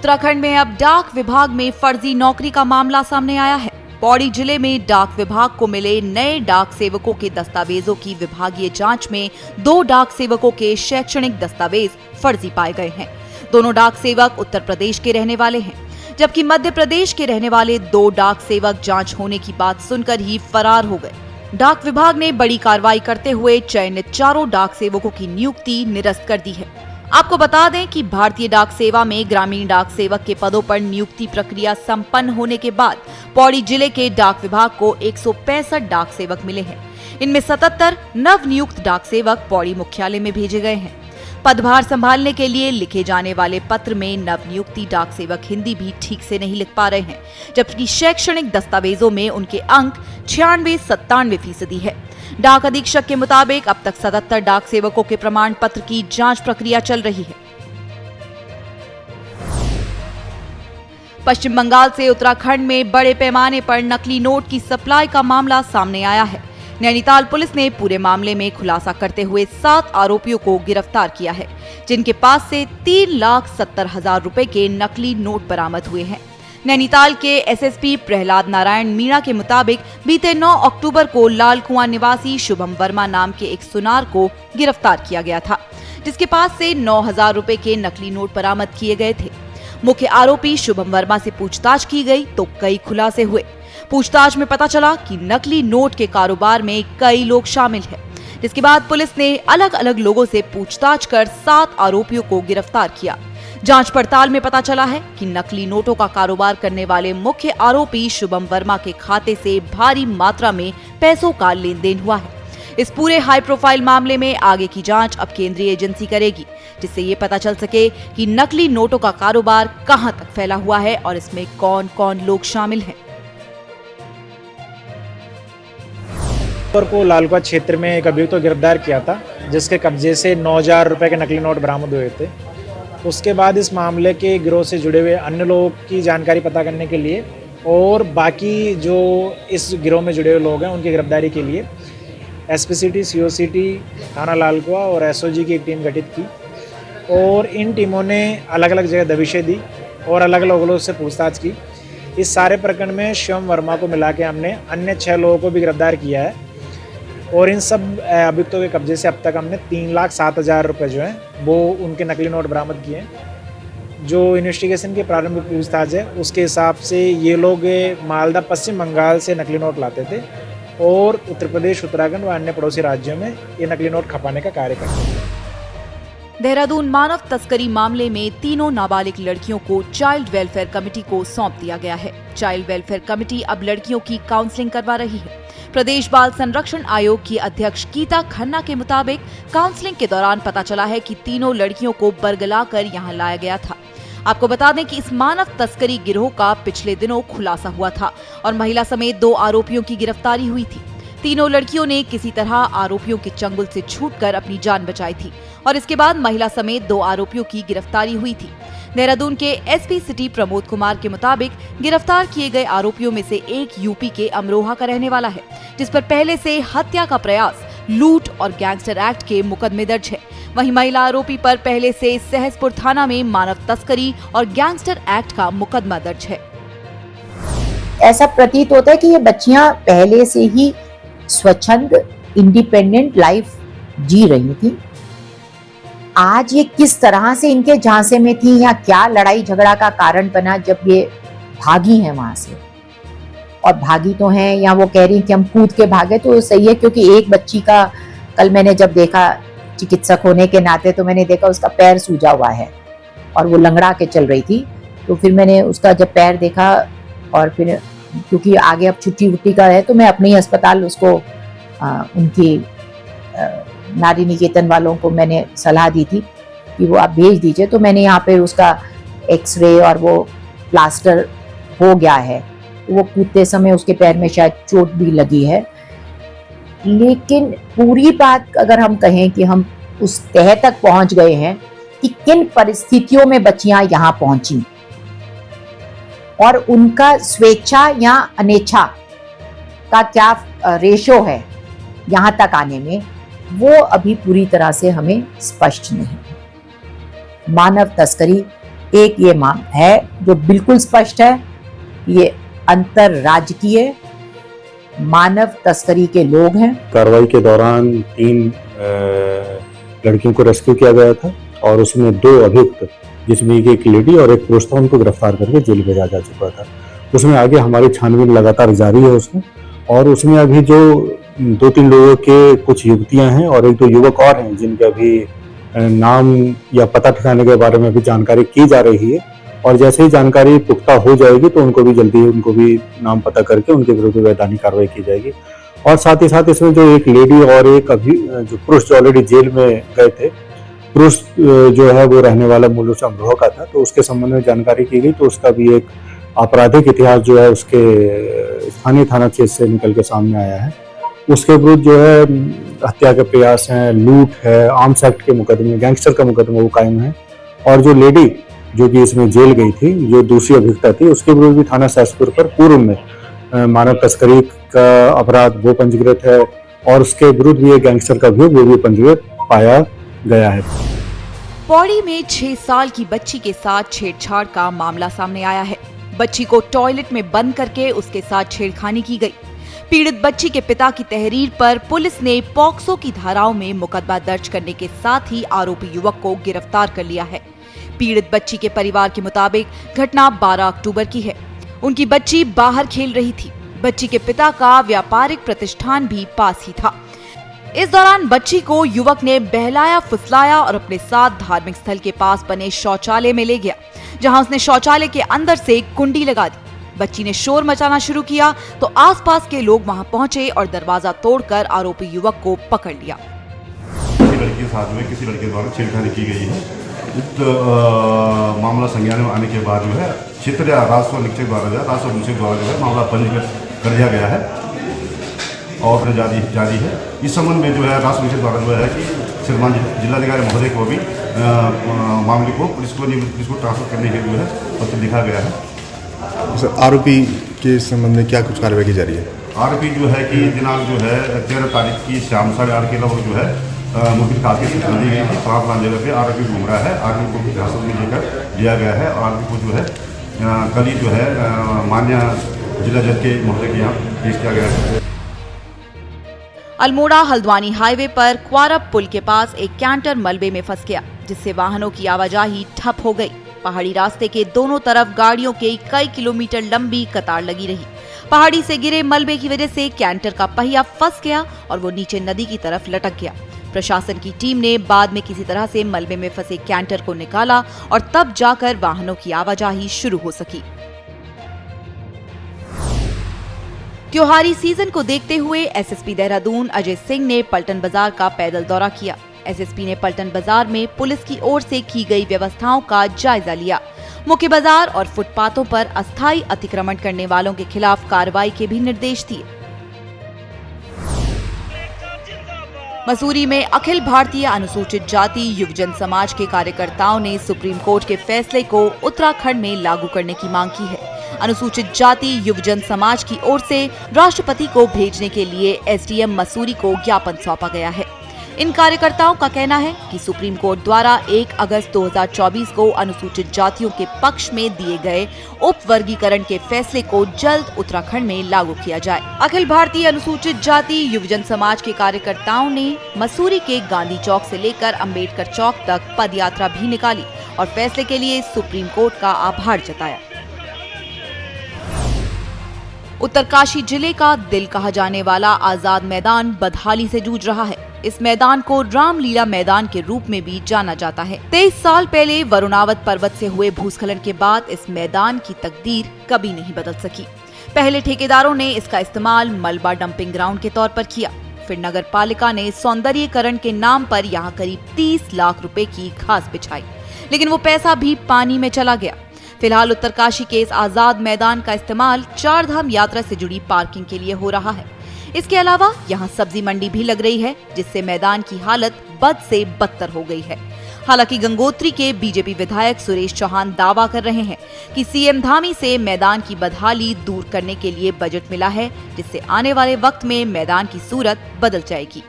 उत्तराखंड में अब डाक विभाग में फर्जी नौकरी का मामला सामने आया है। पौड़ी जिले में डाक विभाग को मिले नए डाक सेवकों के दस्तावेजों की विभागीय जांच में 2 डाक सेवकों के शैक्षणिक दस्तावेज फर्जी पाए गए हैं। दोनों डाक सेवक उत्तर प्रदेश के रहने वाले हैं, जबकि मध्य प्रदेश के रहने वाले 2 डाक सेवक जांच होने की बात सुनकर ही फरार हो गए। डाक विभाग ने बड़ी कार्रवाई करते हुए चयनित 4 डाक सेवकों की नियुक्ति निरस्त कर दी है। आपको बता दें कि भारतीय डाक सेवा में ग्रामीण डाक सेवक के पदों पर नियुक्ति प्रक्रिया संपन्न होने के बाद पौड़ी जिले के डाक विभाग को 165 डाक सेवक मिले हैं। इनमें 77 नव नियुक्त डाक सेवक पौड़ी मुख्यालय में भेजे गए हैं। पदभार संभालने के लिए लिखे जाने वाले पत्र में नव नियुक्ति डाक सेवक हिंदी भी ठीक से नहीं लिख पा रहे हैं, जबकि शैक्षणिक दस्तावेजों में उनके अंक 96-97% है। डाक अधीक्षक के मुताबिक अब तक 77 डाक सेवकों के प्रमाण पत्र की जांच प्रक्रिया चल रही है। पश्चिम बंगाल से उत्तराखंड में बड़े पैमाने पर नकली नोट की सप्लाई का मामला सामने आया है। नैनीताल पुलिस ने पूरे मामले में खुलासा करते हुए 7 आरोपियों को गिरफ्तार किया है, जिनके पास से 3,70,000 रुपए के नकली नोट बरामद हुए हैं। नैनीताल के एसएसपी प्रहलाद नारायण मीणा के मुताबिक बीते 9 अक्टूबर को लाल कुआं निवासी शुभम वर्मा नाम के एक सुनार को गिरफ्तार किया गया था, जिसके पास से 9,000 रुपए के नकली नोट बरामद किए गए थे। मुख्य आरोपी शुभम वर्मा से पूछताछ की गई तो कई खुलासे हुए। पूछताछ में पता चला कि नकली नोट के कारोबार में कई लोग शामिल हैं, जिसके बाद पुलिस ने अलग अलग लोगों से पूछताछ कर 7 आरोपियों को गिरफ्तार किया। जांच पड़ताल में पता चला है कि नकली नोटों का कारोबार करने वाले मुख्य आरोपी शुभम वर्मा के खाते से भारी मात्रा में पैसों का लेन देन हुआ है। इस पूरे हाई प्रोफाइल मामले में आगे की जांच अब केंद्रीय एजेंसी करेगी, जिससे ये पता चल सके कि नकली नोटों का कारोबार कहां तक फैला हुआ है और इसमें कौन कौन लोग शामिल हैं। को लालकुआं क्षेत्र में एक अभियुक्त को गिरफ्तार किया था, जिसके कब्जे से 9,000 रुपए के नकली नोट बरामद हुए थे। उसके बाद इस मामले के गिरोह से जुड़े हुए अन्य लोगों की जानकारी पता करने के लिए और बाकी जो इस गिरोह में जुड़े हुए लोग हैं उनकी गिरफ्तारी के लिए एसपीसीटी, सीओसीटी, थाना लालकुआं और एसओजी की एक टीम गठित की और इन टीमों ने अलग अलग जगह दबिशें दी और अलग अलग लोगों से पूछताछ की। इस सारे प्रकरण में शिवम वर्मा को मिला के हमने अन्य 6 लोगों को भी गिरफ्तार किया है और इन सब अभियुक्तों के कब्जे से अब तक हमने 3,07,000 रुपये जो हैं वो उनके नकली नोट बरामद किए हैं। जो इन्वेस्टिगेशन की प्रारंभिक पूछताछ है उसके हिसाब से ये लोग मालदा पश्चिम बंगाल से नकली नोट लाते थे और उत्तर प्रदेश, उत्तराखंड व अन्य पड़ोसी राज्यों में ये नकली नोट खपाने का कार्य करते थे। देहरादून मानव तस्करी मामले में तीनों नाबालिग लड़कियों को चाइल्ड वेलफेयर कमेटी को सौंप दिया गया है। चाइल्ड वेलफेयर कमेटी अब लड़कियों की काउंसलिंग करवा रही है। प्रदेश बाल संरक्षण आयोग की अध्यक्ष गीता खन्ना के मुताबिक काउंसलिंग के दौरान पता चला है कि तीनों लड़कियों को बरगलाकर यहां लाया गया था। आपको बता दें कि इस मानव तस्करी गिरोह का पिछले दिनों खुलासा हुआ था और महिला समेत 2 आरोपियों की गिरफ्तारी हुई थी। तीनों लड़कियों ने किसी तरह आरोपियों के चंगुल से छूटकर अपनी जान बचाई थी और इसके बाद महिला समेत 2 आरोपियों की गिरफ्तारी हुई थी। देहरादून के एसपी सिटी प्रमोद कुमार के मुताबिक गिरफ्तार किए गए आरोपियों में से एक यूपी के अमरोहा का रहने वाला है, जिस पर पहले से हत्या का प्रयास, लूट और गैंगस्टर एक्ट के मुकदमे दर्ज है। वहीं महिला आरोपी पर पहले से सहसपुर थाना में मानव तस्करी और गैंगस्टर एक्ट का मुकदमा दर्ज है। ऐसा प्रतीत होता है कि ये बच्चियां पहले से ही स्वच्छंद इंडिपेंडेंट लाइफ जी रही थी। आज ये किस तरह से इनके झांसे में थी या क्या लड़ाई झगड़ा का कारण बना जब ये भागी हैं वहां से, और भागी तो हैं या वो कह रही कि हम कूद के भागे, तो सही है। क्योंकि एक बच्ची का कल मैंने जब देखा, चिकित्सक होने के नाते, तो मैंने देखा उसका पैर सूजा हुआ है और वो लंगड़ा के चल रही थी। तो फिर मैंने उसका जब पैर देखा और फिर क्योंकि आगे अब छुट्टी वुट्टी का है तो मैं अपने ही अस्पताल उसको उनकी नारी निकेतन वालों को मैंने सलाह दी थी कि वो आप भेज दीजिए। तो मैंने यहाँ पे उसका एक्सरे और वो प्लास्टर हो गया है। वो कूदते समय उसके पैर में शायद चोट भी लगी है। लेकिन पूरी बात अगर हम कहें कि हम उस तह तक पहुंच गए हैं कि किन परिस्थितियों में बच्चियां यहाँ पहुंची और उनका स्वेच्छा या अनिच्छा का क्या रेशो है यहाँ तक आने में, वो अभी पूरी तरह से हमें स्पष्ट नहीं है। मानव तस्करी एक ये मांग है जो बिल्कुल स्पष्ट है, ये अंतरराजकीय मानव तस्करी के लोग हैं। कार्रवाई के दौरान 3 लड़कियों को रेस्क्यू किया गया था और उसमें 2 अभियुक्त, जिसमें एक लेडी और एक पुरुष था, उनको गिरफ्तार करके जेल भेजा जा चुका था। उसमें आगे हमारी छानबीन लगातार जारी है उसमें, और उसमें अभी जो 2-3 लोगों के कुछ युवतियां हैं और 1-2 युवक और हैं जिनके अभी नाम या पता ठिकाने के बारे में भी जानकारी की जा रही है, और जैसे ही जानकारी पुख्ता हो जाएगी तो उनको भी नाम पता करके उनके विरुद्ध वैधानिक कार्रवाई की जाएगी। और साथ ही साथ इसमें जो एक लेडी और एक जो पुरुष जो ऑलरेडी जेल में गए थे, पुरुष जो है वो रहने वाला मूल रूप से अमरोहा का था, तो उसके संबंध में जानकारी की गई, तो उसका भी एक आपराधिक इतिहास जो है उसके स्थानीय थाना क्षेत्र से निकल के सामने आया है। उसके विरुद्ध जो है हत्या के प्रयास हैं, लूट है, आर्म्स एक्ट के मुकदमे, गैंगस्टर का मुकदमा वो कायम है। और जो लेडी जो कि इसमें जेल गई थी, जो दूसरी अभियुक्ता थी, उसके विरुद्ध भी थाना सहसपुर पर पूर्व में मानव तस्करी का अपराध वो पंजीकृत है, और उसके विरुद्ध भी एक गैंगस्टर का अभियोग वो भी पंजीकृत पाया गया है। पौड़ी में 6 साल की बच्ची के साथ छेड़छाड़ का मामला सामने आया है। बच्ची को टॉयलेट में बंद करके उसके साथ छेड़खानी की गई। पीड़ित बच्ची के पिता की तहरीर पर पुलिस ने पॉक्सो की धाराओं में मुकदमा दर्ज करने के साथ ही आरोपी युवक को गिरफ्तार कर लिया है। पीड़ित बच्ची के परिवार के मुताबिक घटना 12 अक्टूबर की है। उनकी बच्ची बाहर खेल रही थी। बच्ची के पिता का व्यापारिक प्रतिष्ठान भी पास ही था। इस दौरान बच्ची को युवक ने बहलाया फुसलाया और अपने साथ धार्मिक स्थल के पास बने शौचालय में ले गया, जहां उसने शौचालय के अंदर से कुंडी लगा दी। बच्ची ने शोर मचाना शुरू किया तो आसपास के लोग वहां पहुंचे और दरवाजा तोड़कर आरोपी युवक को पकड़ लिया। किसी लड़की के साथ में किसी लड़के द्वारा छेड़खानी की गई है। मामला संज्ञान में आने के बाद जो है क्षेत्रीय राजस्व निरीक्षक द्वारा जो है मामला पंजीकृत कर दिया गया है और जारी है। इस संबंध में जो है राजस्व निरीक्षक द्वारा जो है कि श्रीमान जिलाधिकारी महोदय को भी मामले को पुलिस को ट्रांसफर करने के लिए पत्र लिखा गया है। सर, आरोपी के संबंध में क्या कुछ कार्रवाई की जा रही है? आरोपी जो है कि दिनांक जो है 13 तारीख की शाम 8:30 के लगभग जो है मुखबिर खाते से दी गई थी। प्राप्त जगह पे आरोपी घूम रहा है। आरोपी को हिरासत में लेकर लिया गया है और आरोपी को जो है कल ही जो है मान्य जिला जज के महोदय के यहाँ पेश किया गया है। अल्मोड़ा हल्द्वानी हाईवे पर क्वारब पुल के पास एक कैंटर मलबे में फंस गया, जिससे वाहनों की आवाजाही ठप हो गई। पहाड़ी रास्ते के दोनों तरफ गाड़ियों के कई किलोमीटर लंबी कतार लगी रही। पहाड़ी से गिरे मलबे की वजह से कैंटर का पहिया फंस गया और वो नीचे नदी की तरफ लटक गया। प्रशासन की टीम ने बाद में किसी तरह से मलबे में फंसे कैंटर को निकाला और तब जाकर वाहनों की आवाजाही शुरू हो सकी। त्योहारी सीजन को देखते हुए एसएसपी देहरादून अजय सिंह ने पलटन बाजार का पैदल दौरा किया। एसएसपी ने पलटन बाजार में पुलिस की ओर से की गई व्यवस्थाओं का जायजा लिया। मुख्य बाजार और फुटपाथों पर अस्थायी अतिक्रमण करने वालों के खिलाफ कार्रवाई के भी निर्देश दिए। मसूरी में अखिल भारतीय अनुसूचित जाति युवजन समाज के कार्यकर्ताओं ने सुप्रीम कोर्ट के फैसले को उत्तराखंड में लागू करने की मांग की है। अनुसूचित जाति युवजन समाज की ओर से राष्ट्रपति को भेजने के लिए एसडीएम मसूरी को ज्ञापन सौंपा गया है। इन कार्यकर्ताओं का कहना है कि सुप्रीम कोर्ट द्वारा 1 अगस्त 2024 को अनुसूचित जातियों के पक्ष में दिए गए उप वर्गीकरण के फैसले को जल्द उत्तराखंड में लागू किया जाए। अखिल भारतीय अनुसूचित जाति युवजन समाज के कार्यकर्ताओं ने मसूरी के गांधी चौक से लेकर अंबेडकर चौक तक पदयात्रा भी निकाली और फैसले के लिए सुप्रीम कोर्ट का आभार जताया। उत्तरकाशी जिले का दिल कहा जाने वाला आजाद मैदान बदहाली से जूझ रहा है। इस मैदान को रामलीला मैदान के रूप में भी जाना जाता है। 23 साल पहले वरुणावत पर्वत से हुए भूस्खलन के बाद इस मैदान की तकदीर कभी नहीं बदल सकी। पहले ठेकेदारों ने इसका इस्तेमाल मलबा डंपिंग ग्राउंड के तौर पर किया। फिर नगर पालिका ने सौंदर्यीकरण के नाम पर यहाँ करीब 30 लाख रुपए की घास बिछाई, लेकिन वो पैसा भी पानी में चला गया। फिलहाल उत्तरकाशी के इस आजाद मैदान का इस्तेमाल 4 धाम यात्रा से जुड़ी पार्किंग के लिए हो रहा है। इसके अलावा यहाँ सब्जी मंडी भी लग रही है, जिससे मैदान की हालत बद से बदतर हो गई है। हालांकि गंगोत्री के बीजेपी विधायक सुरेश चौहान दावा कर रहे हैं कि सीएम धामी से मैदान की बदहाली दूर करने के लिए बजट मिला है, जिससे आने वाले वक्त में मैदान की सूरत बदल जाएगी।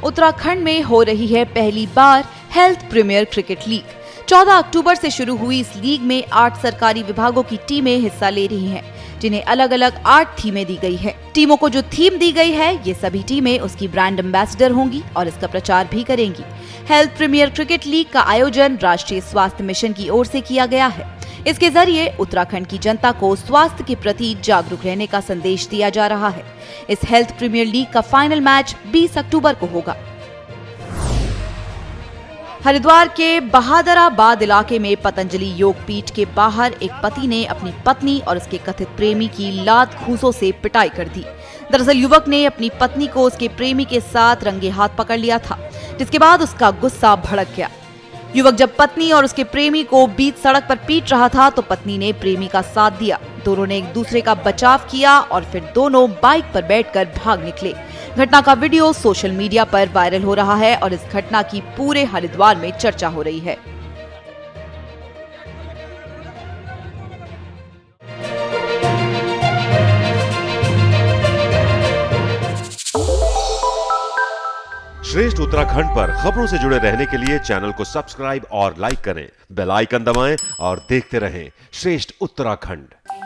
उत्तराखंड में हो रही है पहली बार हेल्थ प्रीमियर क्रिकेट लीग। 14 अक्टूबर से शुरू हुई इस लीग में 8 सरकारी विभागों की टीमें हिस्सा ले रही हैं, जिन्हें अलग अलग 8 थीमें दी गई है। टीमों को जो थीम दी गई है, ये सभी टीमें उसकी ब्रांड एम्बेसडर होंगी और इसका प्रचार भी करेंगी। हेल्थ प्रीमियर क्रिकेट लीग का आयोजन राष्ट्रीय स्वास्थ्य मिशन की ओर से किया गया है। इसके जरिए उत्तराखंड की जनता को स्वास्थ्य के प्रति जागरूक रहने का संदेश दिया जा रहा है। इस हेल्थ प्रीमियर लीग का फाइनल मैच 20 अक्टूबर को होगा। हरिद्वार के बहादुराबाद इलाके में पतंजलि योग पीठ के बाहर एक पति ने अपनी पत्नी और उसके कथित प्रेमी की लात घूंसों से पिटाई कर दी। दरअसल युवक ने अपनी पत्नी को उसके प्रेमी के साथ रंगे हाथ पकड़ लिया था, जिसके बाद उसका गुस्सा भड़क गया। युवक जब पत्नी और उसके प्रेमी को बीच सड़क पर पीट रहा था तो पत्नी ने प्रेमी का साथ दिया। दोनों ने एक दूसरे का बचाव किया और फिर दोनों बाइक पर बैठकर भाग निकले। घटना का वीडियो सोशल मीडिया पर वायरल हो रहा है और इस घटना की पूरे हरिद्वार में चर्चा हो रही है। श्रेष्ठ उत्तराखंड पर खबरों से जुड़े रहने के लिए चैनल को सब्सक्राइब और लाइक करें, बेल आइकन दबाएं और देखते रहें श्रेष्ठ उत्तराखंड।